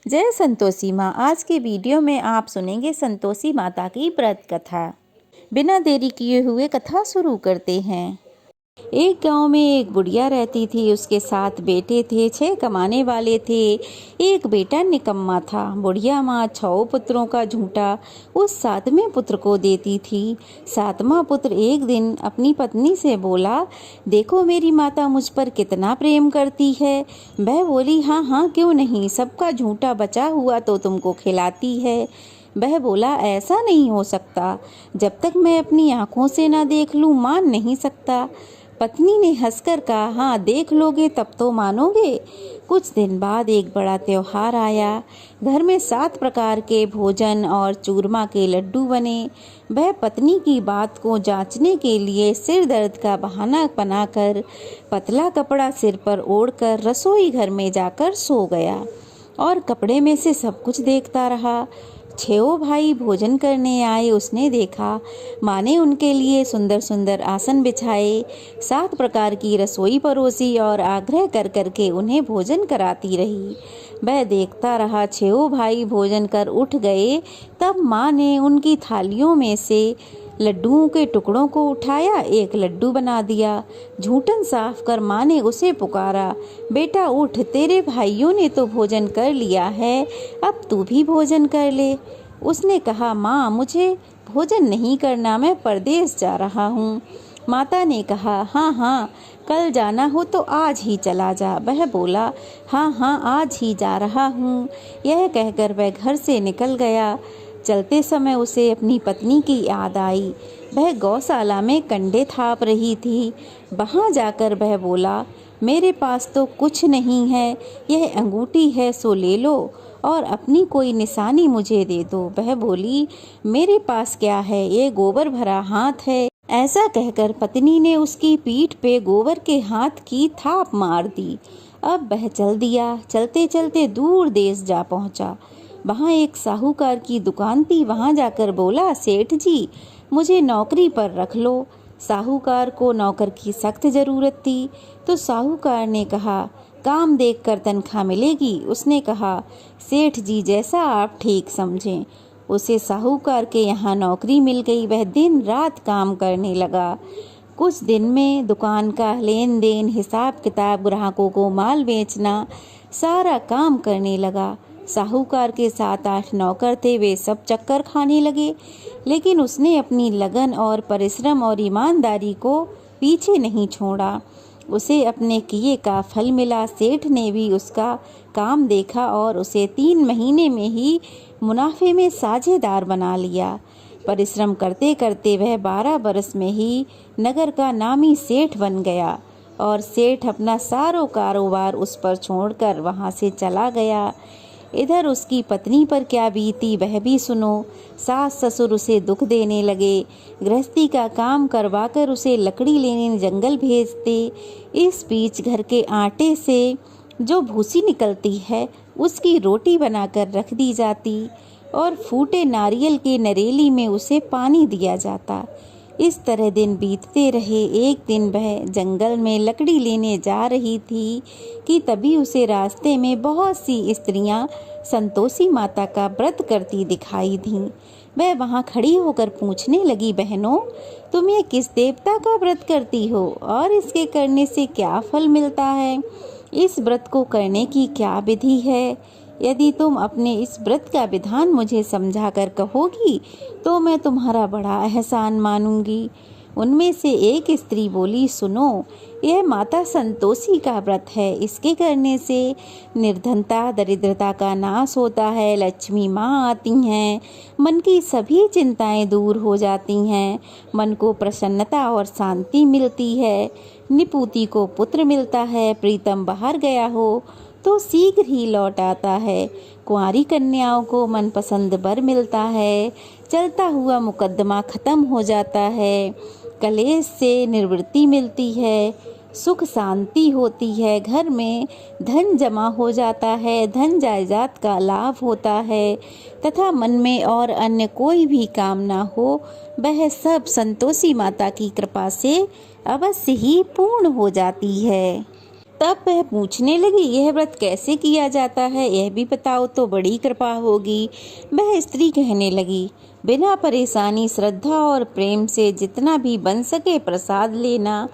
जय संतोषी माँ। आज के वीडियो में आप सुनेंगे संतोषी माता की व्रत कथा। बिना देरी किए हुए कथा शुरू करते हैं। एक गांव में एक बुढ़िया रहती थी। उसके 7 बेटे थे, 6 कमाने वाले थे, एक बेटा निकम्मा था। बुढ़िया माँ 6 पुत्रों का झूठा उस 7वें पुत्र को देती थी। 7वां पुत्र एक दिन अपनी पत्नी से बोला, देखो मेरी माता मुझ पर कितना प्रेम करती है। वह बोली, हाँ हाँ क्यों नहीं, सबका झूठा बचा हुआ तो तुमको खिलाती है। वह बोला, ऐसा नहीं हो सकता, जब तक मैं अपनी आंखों से ना देख लूं मान नहीं सकता। पत्नी ने हंसकर कहा, हाँ देख लोगे तब तो मानोगे। कुछ दिन बाद एक बड़ा त्योहार आया। घर में 7 प्रकार के भोजन और चूरमा के लड्डू बने। वह पत्नी की बात को जांचने के लिए सिर दर्द का बहाना बनाकर पतला कपड़ा सिर पर ओढ़कर रसोई घर में जाकर सो गया और कपड़े में से सब कुछ देखता रहा। 6 भाई भोजन करने आए। उसने देखा माँ ने उनके लिए सुंदर सुंदर आसन बिछाए, 7 प्रकार की रसोई परोसी और आग्रह कर करके उन्हें भोजन कराती रही। वह देखता रहा। 6 भाई भोजन कर उठ गए। तब माँ ने उनकी थालियों में से लड्डुओं के टुकड़ों को उठाया, एक लड्डू बना दिया। झूठन साफ कर माँ ने उसे पुकारा, बेटा उठ, तेरे भाइयों ने तो भोजन कर लिया है, अब तू भी भोजन कर ले। उसने कहा, माँ मुझे भोजन नहीं करना, मैं परदेश जा रहा हूँ। माता ने कहा, हाँ हाँ कल जाना हो तो आज ही चला जा। वह बोला, हाँ हाँ आज ही जा रहा हूँ। यह कहकर वह घर से निकल गया। चलते समय उसे अपनी पत्नी की याद आई। वह गौशाला में कंडे थाप रही थी। वहाँ जाकर वह बोला, मेरे पास तो कुछ नहीं है, यह अंगूठी है सो ले लो और अपनी कोई निशानी मुझे दे दो। वह बोली, मेरे पास क्या है, ये गोबर भरा हाथ है। ऐसा कहकर पत्नी ने उसकी पीठ पे गोबर के हाथ की थाप मार दी। अब वह चल दिया। चलते चलते दूर देश जा पहुंचा। वहाँ एक साहूकार की दुकान थी। वहाँ जाकर बोला, सेठ जी मुझे नौकरी पर रख लो। साहूकार को नौकर की सख्त ज़रूरत थी, तो साहूकार ने कहा, काम देखकर तनख्वाह मिलेगी। उसने कहा, सेठ जी जैसा आप ठीक समझें। उसे साहूकार के यहाँ नौकरी मिल गई। वह दिन रात काम करने लगा। कुछ दिन में दुकान का लेन देन, हिसाब किताब, ग्राहकों को माल बेचना, सारा काम करने लगा। साहूकार के 7-8 नौकर थे, वे सब चक्कर खाने लगे, लेकिन उसने अपनी लगन और परिश्रम और ईमानदारी को पीछे नहीं छोड़ा। उसे अपने किए का फल मिला। सेठ ने भी उसका काम देखा और उसे 3 महीने में ही मुनाफे में साझेदार बना लिया। परिश्रम करते करते वह 12 बरस में ही नगर का नामी सेठ बन गया और सेठ अपना सारो कारोबार उस पर छोड़कर वहाँ से चला गया। इधर उसकी पत्नी पर क्या बीती वह भी सुनो। सास ससुर उसे दुख देने लगे। गृहस्थी का काम करवाकर उसे लकड़ी लेने जंगल भेजते। इस बीच घर के आटे से जो भूसी निकलती है उसकी रोटी बनाकर रख दी जाती और फूटे नारियल के नरेली में उसे पानी दिया जाता। इस तरह दिन बीतते रहे। एक दिन वह जंगल में लकड़ी लेने जा रही थी कि तभी उसे रास्ते में बहुत सी स्त्रियां संतोषी माता का व्रत करती दिखाई दीं। वह वहां खड़ी होकर पूछने लगी, बहनों तुम ये किस देवता का व्रत करती हो और इसके करने से क्या फल मिलता है? इस व्रत को करने की क्या विधि है? यदि तुम अपने इस व्रत का विधान मुझे समझा कर कहोगी तो मैं तुम्हारा बड़ा एहसान मानूंगी। उनमें से एक स्त्री बोली, सुनो, यह माता संतोषी का व्रत है। इसके करने से निर्धनता दरिद्रता का नाश होता है, लक्ष्मी माँ आती हैं, मन की सभी चिंताएं दूर हो जाती हैं, मन को प्रसन्नता और शांति मिलती है, निपुति को पुत्र मिलता है, प्रीतम बाहर गया हो तो शीघ्र ही लौट आता है, कुंवारी कन्याओं को मनपसंद वर मिलता है, चलता हुआ मुकद्दमा खत्म हो जाता है, कलेश से निवृत्ति मिलती है, सुख शांति होती है, घर में धन जमा हो जाता है, धन जायदाद का लाभ होता है तथा मन में और अन्य कोई भी कामना हो वह सब संतोषी माता की कृपा से अवश्य ही पूर्ण हो जाती है। तब वह पूछने लगी, यह व्रत कैसे किया जाता है, यह भी बताओ तो बड़ी कृपा होगी। वह स्त्री कहने लगी, बिना परेशानी, श्रद्धा और प्रेम से जितना भी बन सके प्रसाद लेना।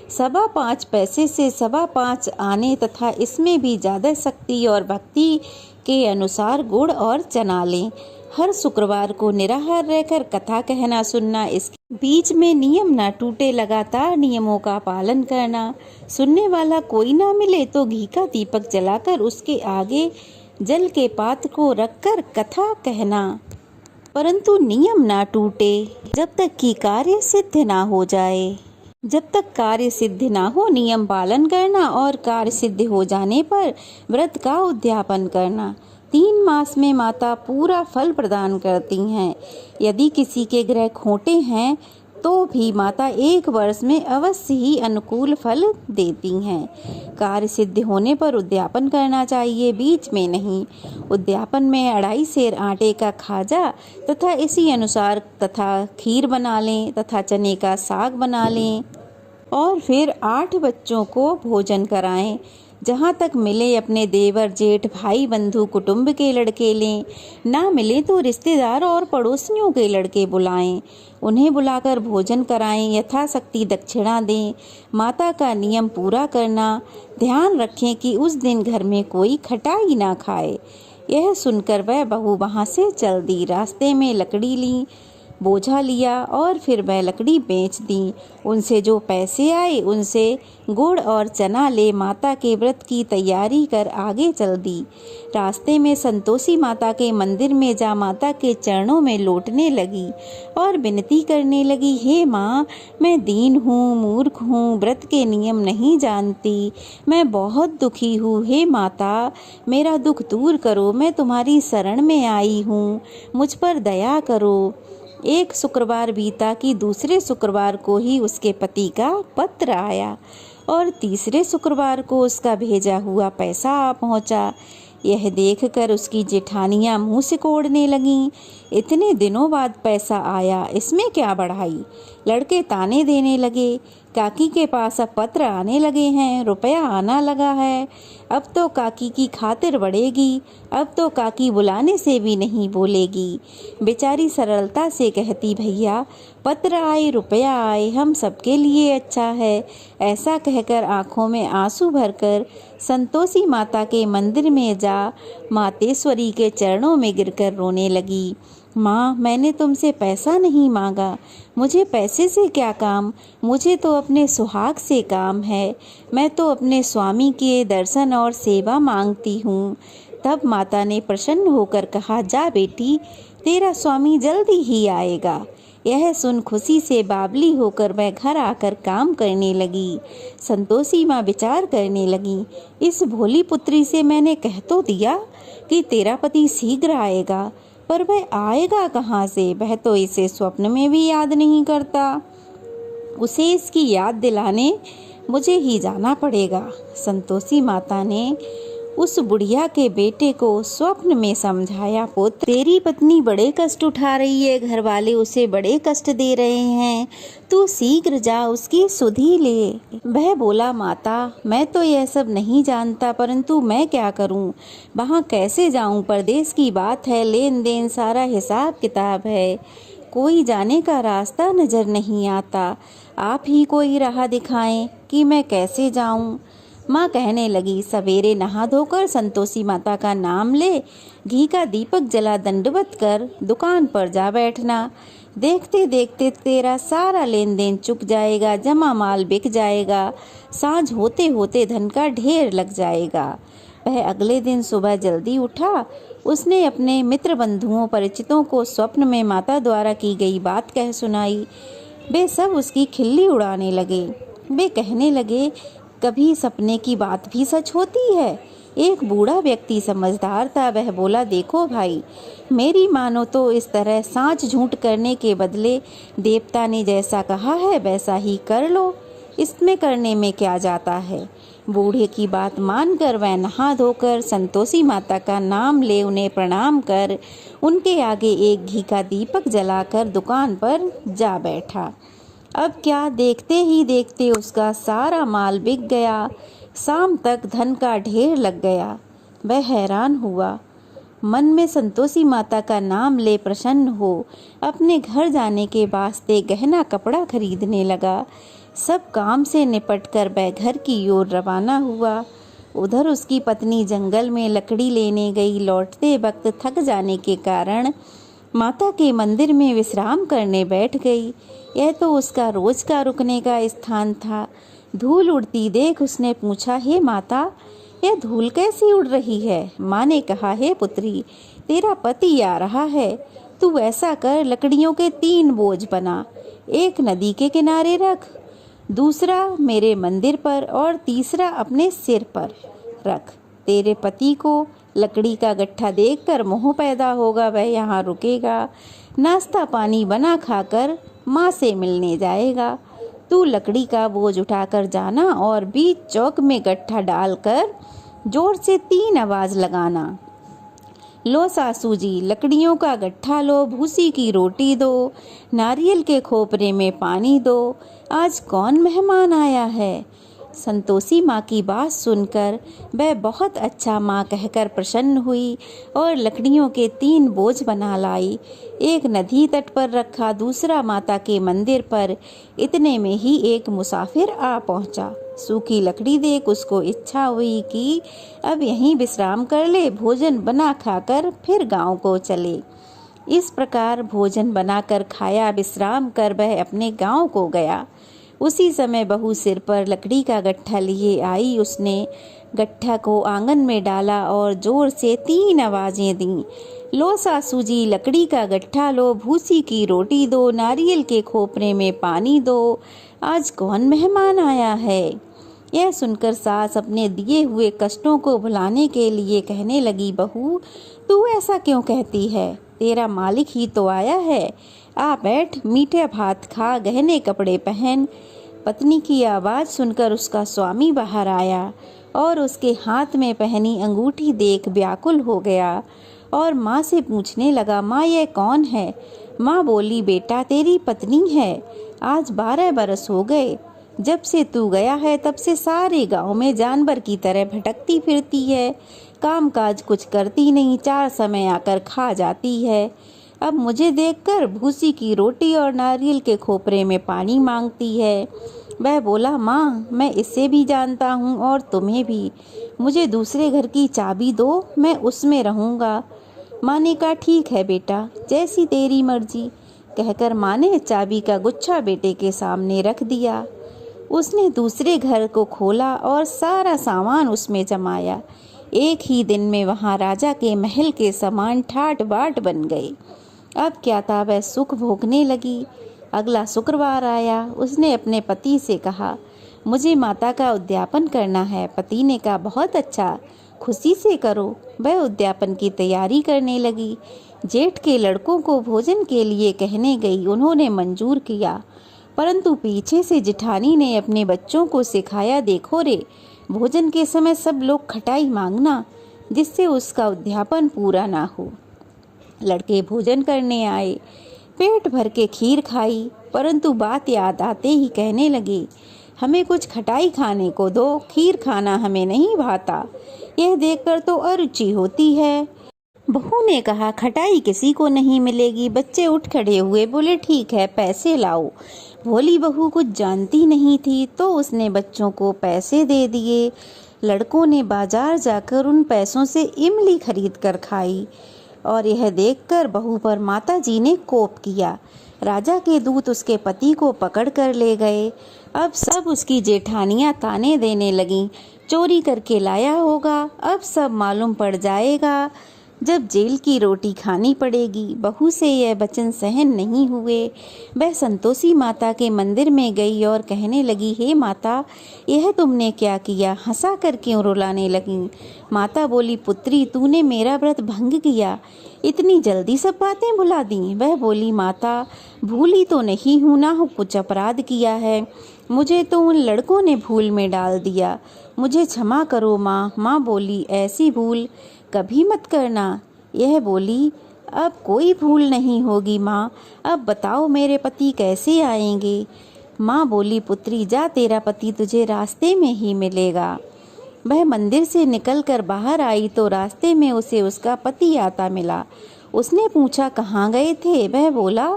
5.25 पैसे से 5.25 आने तथा इसमें भी ज़्यादा शक्ति और भक्ति के अनुसार गुड़ और चना लें। हर शुक्रवार को निराहार रहकर कथा कहना सुनना, इसके बीच में नियम ना टूटे, लगातार नियमों का पालन करना। सुनने वाला कोई ना मिले तो घी का दीपक जलाकर उसके आगे जल के पात्र को रखकर कथा कहना, परंतु नियम ना टूटे जब तक कि कार्य सिद्ध ना हो जाए। जब तक कार्य सिद्ध ना हो नियम पालन करना और कार्य सिद्ध हो जाने पर व्रत का उद्यापन करना। 3 मास में माता पूरा फल प्रदान करती हैं। यदि किसी के ग्रह खोटे हैं तो भी माता 1 वर्ष में अवश्य ही अनुकूल फल देती हैं। कार्य सिद्ध होने पर उद्यापन करना चाहिए, बीच में नहीं। उद्यापन में 2.5 सेर आटे का खाजा तथा इसी अनुसार तथा खीर बना लें तथा चने का साग बना लें और फिर 8 बच्चों को भोजन कराएं। जहाँ तक मिले अपने देवर, जेठ, भाई, बंधु, कुटुंब के लड़के लें। ना मिले तो रिश्तेदार और पड़ोसियों के लड़के बुलाएं। उन्हें बुलाकर भोजन कराएं, यथाशक्ति दक्षिणा दें। माता का नियम पूरा करना। ध्यान रखें कि उस दिन घर में कोई खटाई ना खाए। यह सुनकर वह बहू वहाँ से चल दी। रास्ते में लकड़ी ली, बोझा लिया और फिर वह लकड़ी बेच दी। उनसे जो पैसे आए उनसे गुड़ और चना ले माता के व्रत की तैयारी कर आगे चल दी। रास्ते में संतोषी माता के मंदिर में जा माता के चरणों में लौटने लगी और विनती करने लगी, हे माँ, मैं दीन हूँ, मूर्ख हूँ, व्रत के नियम नहीं जानती, मैं बहुत दुखी हूँ। हे माता, मेरा दुख दूर करो, मैं तुम्हारी शरण में आई हूँ, मुझ पर दया करो। एक शुक्रवार बीता कि दूसरे शुक्रवार को ही उसके पति का पत्र आया और तीसरे शुक्रवार को उसका भेजा हुआ पैसा आ पहुंचा। यह देखकर उसकी जेठानियां मुंह सिकोड़ने लगीं। इतने दिनों बाद पैसा आया, इसमें क्या बढ़ाई। लड़के ताने देने लगे, काकी के पास अब पत्र आने लगे हैं, रुपया आना लगा है, अब तो काकी की खातिर बढ़ेगी, अब तो काकी बुलाने से भी नहीं बोलेगी। बेचारी सरलता से कहती, भैया पत्र आए, रुपया आए, हम सबके लिए अच्छा है। ऐसा कहकर आंखों में आंसू भरकर संतोषी माता के मंदिर में जा मातेश्वरी के चरणों में गिरकर रोने लगी। माँ, मैंने तुमसे पैसा नहीं मांगा, मुझे पैसे से क्या काम, मुझे तो अपने सुहाग से काम है, मैं तो अपने स्वामी के दर्शन और सेवा मांगती हूँ। तब माता ने प्रसन्न होकर कहा, जा बेटी, तेरा स्वामी जल्दी ही आएगा। यह सुन खुशी से बावली होकर वह घर आकर काम करने लगी। संतोषी माँ विचार करने लगी, इस भोली पुत्री से मैंने कह तो दिया कि तेरा पति शीघ्र आएगा, पर वह आएगा कहाँ से, वह तो इसे स्वप्न में भी याद नहीं करता। उसे इसकी याद दिलाने मुझे ही जाना पड़ेगा। संतोषी माता ने उस बुढ़िया के बेटे को स्वप्न में समझाया, पुत्र, तेरी पत्नी बड़े कष्ट उठा रही है, घर वाले उसे बड़े कष्ट दे रहे हैं, तू शीघ्र जा उसकी सुधि ले। वह बोला, माता, मैं तो यह सब नहीं जानता, परंतु मैं क्या करूं, वहां कैसे जाऊं, परदेश की बात है, लेन देन सारा हिसाब किताब है, कोई जाने का रास्ता नजर नहीं आता, आप ही कोई राह दिखाएं कि मैं कैसे जाऊं। माँ कहने लगी, सवेरे नहा धोकर संतोषी माता का नाम ले, घी का दीपक जला दंडवत कर दुकान पर जा बैठना। देखते देखते तेरा सारा लेन देन चुक जाएगा, जमा माल बिक जाएगा, सांझ होते होते धन का ढेर लग जाएगा। वह अगले दिन सुबह जल्दी उठा। उसने अपने मित्र बंधुओं परिचितों को स्वप्न में माता द्वारा की गई बात कह सुनाई। वे सब उसकी खिल्ली उड़ाने लगे। वे कहने लगे, कभी सपने की बात भी सच होती है। एक बूढ़ा व्यक्ति समझदार था, वह बोला, देखो भाई, मेरी मानो तो इस तरह सांच झूठ करने के बदले देवता ने जैसा कहा है वैसा ही कर लो, इसमें करने में क्या जाता है। बूढ़े की बात मानकर वह नहा धोकर संतोषी माता का नाम ले उन्हें प्रणाम कर उनके आगे एक घी का दीपक जलाकर दुकान पर जा बैठा। अब क्या, देखते ही देखते उसका सारा माल बिक गया। शाम तक धन का ढेर लग गया। वह हैरान हुआ, मन में संतोषी माता का नाम ले प्रसन्न हो अपने घर जाने के वास्ते गहना कपड़ा खरीदने लगा। सब काम से निपटकर वह घर की ओर रवाना हुआ। उधर उसकी पत्नी जंगल में लकड़ी लेने गई। लौटते वक्त थक जाने के कारण माता के मंदिर में विश्राम करने बैठ गई। यह तो उसका रोज का रुकने का स्थान था। धूल उड़ती देख उसने पूछा, हे माता, यह धूल कैसी उड़ रही है? माँ ने कहा, हे पुत्री, तेरा पति आ रहा है। तू ऐसा कर, लकड़ियों के 3 बोझ बना, एक नदी के किनारे रख, दूसरा मेरे मंदिर पर और तीसरा अपने सिर पर रख। तेरे पति को लकड़ी का गट्ठा देखकर मोह पैदा होगा, वह यहाँ रुकेगा, नाश्ता पानी बना खाकर माँ से मिलने जाएगा। तू लकड़ी का बोझ उठाकर जाना और बीच चौक में गट्ठा डालकर जोर से 3 आवाज लगाना। लो सासू जी, लकड़ियों का गट्ठा लो, भूसी की रोटी दो, नारियल के खोपरे में पानी दो, आज कौन मेहमान आया है? संतोषी माँ की बात सुनकर वह बहुत अच्छा माँ कहकर प्रसन्न हुई और लकड़ियों के 3 बोझ बना लाई। एक नदी तट पर रखा, दूसरा माता के मंदिर पर। इतने में ही एक मुसाफिर आ पहुँचा। सूखी लकड़ी देख उसको इच्छा हुई कि अब यहीं विश्राम कर ले, भोजन बना खाकर फिर गांव को चले। इस प्रकार भोजन बनाकर खाया, विश्राम कर वह अपने गांव को गया। उसी समय बहू सिर पर लकड़ी का गट्ठा लिए आई। उसने गट्ठा को आंगन में डाला और जोर से 3 आवाजें दी। लो सासू जी, लकड़ी का गट्ठा लो, भूसी की रोटी दो, नारियल के खोपरे में पानी दो, आज कौन मेहमान आया है? यह सुनकर सास अपने दिए हुए कष्टों को भुलाने के लिए कहने लगी, बहू, तू ऐसा क्यों कहती है? तेरा मालिक ही तो आया है। आ बैठ, मीठे भात खा, गहने कपड़े पहन। पत्नी की आवाज़ सुनकर उसका स्वामी बाहर आया और उसके हाथ में पहनी अंगूठी देख व्याकुल हो गया और माँ से पूछने लगा, माँ, यह कौन है? माँ बोली, बेटा, तेरी पत्नी है। आज 12 बरस हो गए। जब से तू गया है तब से सारे गांव में जानवर की तरह भटकती फिरती है, काम काज कुछ करती नहीं, 4 समय आकर खा जाती है। अब मुझे देखकर भूसी की रोटी और नारियल के खोपरे में पानी मांगती है। वह बोला, माँ, मैं इससे भी जानता हूँ और तुम्हें भी। मुझे दूसरे घर की चाबी दो, मैं उसमें रहूँगा। माँ ने कहा, ठीक है बेटा, जैसी तेरी मर्जी। कहकर माँ ने चाबी का गुच्छा बेटे के सामने रख दिया। उसने दूसरे घर को खोला और सारा सामान उसमें जमाया। एक ही दिन में वहाँ राजा के महल के समान ठाट बाट बन गए। अब क्या था, वह सुख भोगने लगी। अगला शुक्रवार आया। उसने अपने पति से कहा, मुझे माता का उद्यापन करना है। पति ने कहा, बहुत अच्छा, खुशी से करो। वह उद्यापन की तैयारी करने लगी। जेठ के लड़कों को भोजन के लिए कहने गई। उन्होंने मंजूर किया, परंतु पीछे से जिठानी ने अपने बच्चों को सिखाया, देखो रे, भोजन के समय सब लोग खटाई मांगना, जिससे उसका उद्यापन पूरा ना हो। लड़के भोजन करने आए, पेट भर के खीर खाई, परंतु बात याद आते ही कहने लगे, हमें कुछ खटाई खाने को दो, खीर खाना हमें नहीं भाता। यह देखकर तो अरुचि होती है। बहू ने कहा, खटाई किसी को नहीं मिलेगी। बच्चे उठ खड़े हुए, बोले, ठीक है, पैसे लाओ। भोली बहू कुछ जानती नहीं थी तो उसने बच्चों को पैसे दे दिए। लड़कों ने बाजार जाकर उन पैसों से इमली खरीद कर खाई और यह देखकर बहू पर माता जी ने कोप किया। राजा के दूत उसके पति को पकड़ कर ले गए। अब सब उसकी जेठानियां ताने देने लगीं, चोरी करके लाया होगा, अब सब मालूम पड़ जाएगा, जब जेल की रोटी खानी पड़ेगी। बहू से यह वचन सहन नहीं हुए। वह संतोषी माता के मंदिर में गई और कहने लगी, हे माता, यह तुमने क्या किया? हंसा कर क्यों रुलाने लगी? माता बोली, पुत्री, तूने मेरा व्रत भंग किया, इतनी जल्दी सब बातें भुला दी। वह बोली, माता, भूली तो नहीं हूँ, ना हो कुछ अपराध किया है, मुझे तो उन लड़कों ने भूल में डाल दिया, मुझे क्षमा करो माँ। माँ बोली, ऐसी भूल कभी मत करना। यह बोली, अब कोई भूल नहीं होगी माँ, अब बताओ मेरे पति कैसे आएंगे? माँ बोली, पुत्री, जा, तेरा पति तुझे रास्ते में ही मिलेगा। वह मंदिर से निकलकर बाहर आई तो रास्ते में उसे उसका पति आता मिला। उसने पूछा, कहाँ गए थे? वह बोला,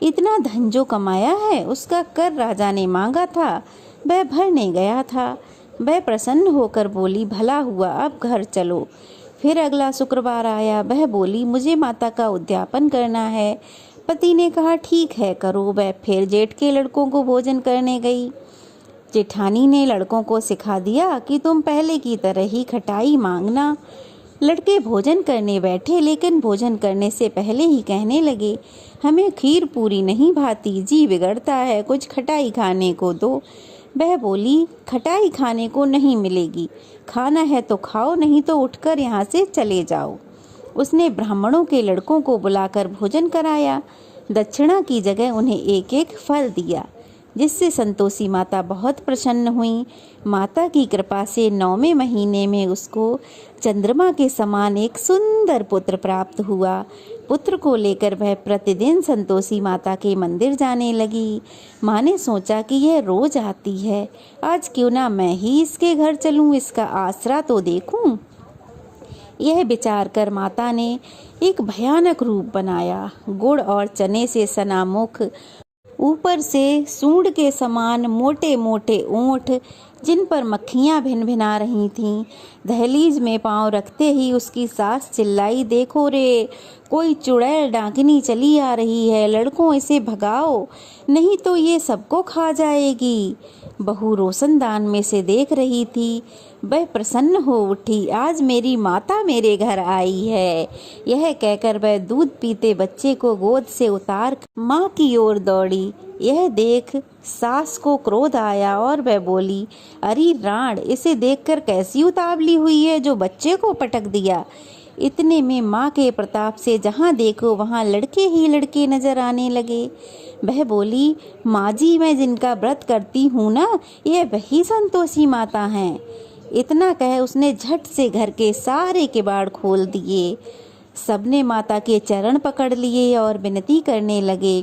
इतना धन जो कमाया है उसका कर राजा ने मांगा था, वह भरने गया था। वह प्रसन्न होकर बोली, भला हुआ, अब घर चलो। फिर अगला शुक्रवार आया। वह बोली, मुझे माता का उद्यापन करना है। पति ने कहा, ठीक है, करो। वह फिर जेठ के लड़कों को भोजन करने गई। जेठानी ने लड़कों को सिखा दिया कि तुम पहले की तरह ही खटाई मांगना। लड़के भोजन करने बैठे, लेकिन भोजन करने से पहले ही कहने लगे, हमें खीर पूरी नहीं भाती, जी बिगड़ता है, कुछ खटाई खाने को दो। वह बोली, खटाई खाने को नहीं मिलेगी, खाना है तो खाओ, नहीं तो उठकर यहाँ से चले जाओ। उसने ब्राह्मणों के लड़कों को बुलाकर भोजन कराया। दक्षिणा की जगह उन्हें एक एक फल दिया, जिससे संतोषी माता बहुत प्रसन्न हुई। माता की कृपा से 9वें महीने में उसको चंद्रमा के समान एक सुंदर पुत्र प्राप्त हुआ। पुत्र को लेकर वह प्रतिदिन संतोषी माता के मंदिर जाने लगी। माँ ने सोचा कि यह रोज आती है, आज क्यों ना मैं ही इसके घर चलूं, इसका आसरा तो देखूं। यह विचार कर माता ने एक भयानक रूप बनाया। गुड़ और चने से सना मुख, ऊपर से सूंड के समान मोटे मोटे ओंठ, जिन पर मक्खियाँ भिनभिना रही थीं। दहलीज में पांव रखते ही उसकी सास चिल्लाई, देखो रे, कोई चुड़ैल डाकिनी चली आ रही है, लड़कों इसे भगाओ, नहीं तो ये सबको खा जाएगी। बहू रोशनदान में से देख रही थी। वह प्रसन्न हो उठी, आज मेरी माता मेरे घर आई है। यह कहकर वह दूध पीते बच्चे को गोद से उतार माँ की ओर दौड़ी। यह देख सास को क्रोध आया और वह बोली, अरे राण, इसे देखकर कैसी उतावली हुई है जो बच्चे को पटक दिया। इतने में माँ के प्रताप से जहाँ देखो वहाँ लड़के ही लड़के नजर आने लगे। वह बोली, माँ जी, मैं जिनका व्रत करती हूँ ना, यह वही संतोषी माता हैं। इतना कह उसने झट से घर के सारे किवाड़ खोल दिए। सबने माता के चरण पकड़ लिए और विनती करने लगे,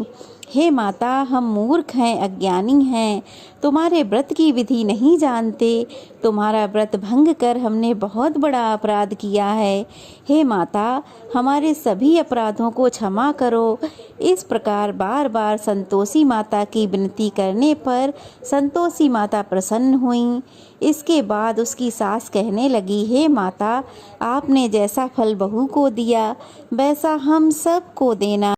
हे माता, हम मूर्ख हैं, अज्ञानी हैं, तुम्हारे व्रत की विधि नहीं जानते, तुम्हारा व्रत भंग कर हमने बहुत बड़ा अपराध किया है। हे माता, हमारे सभी अपराधों को क्षमा करो। इस प्रकार बार बार संतोषी माता की विनती करने पर संतोषी माता प्रसन्न हुई। इसके बाद उसकी सास कहने लगी, हे माता, आपने जैसा फल बहू को दिया वैसा हम सब को देना।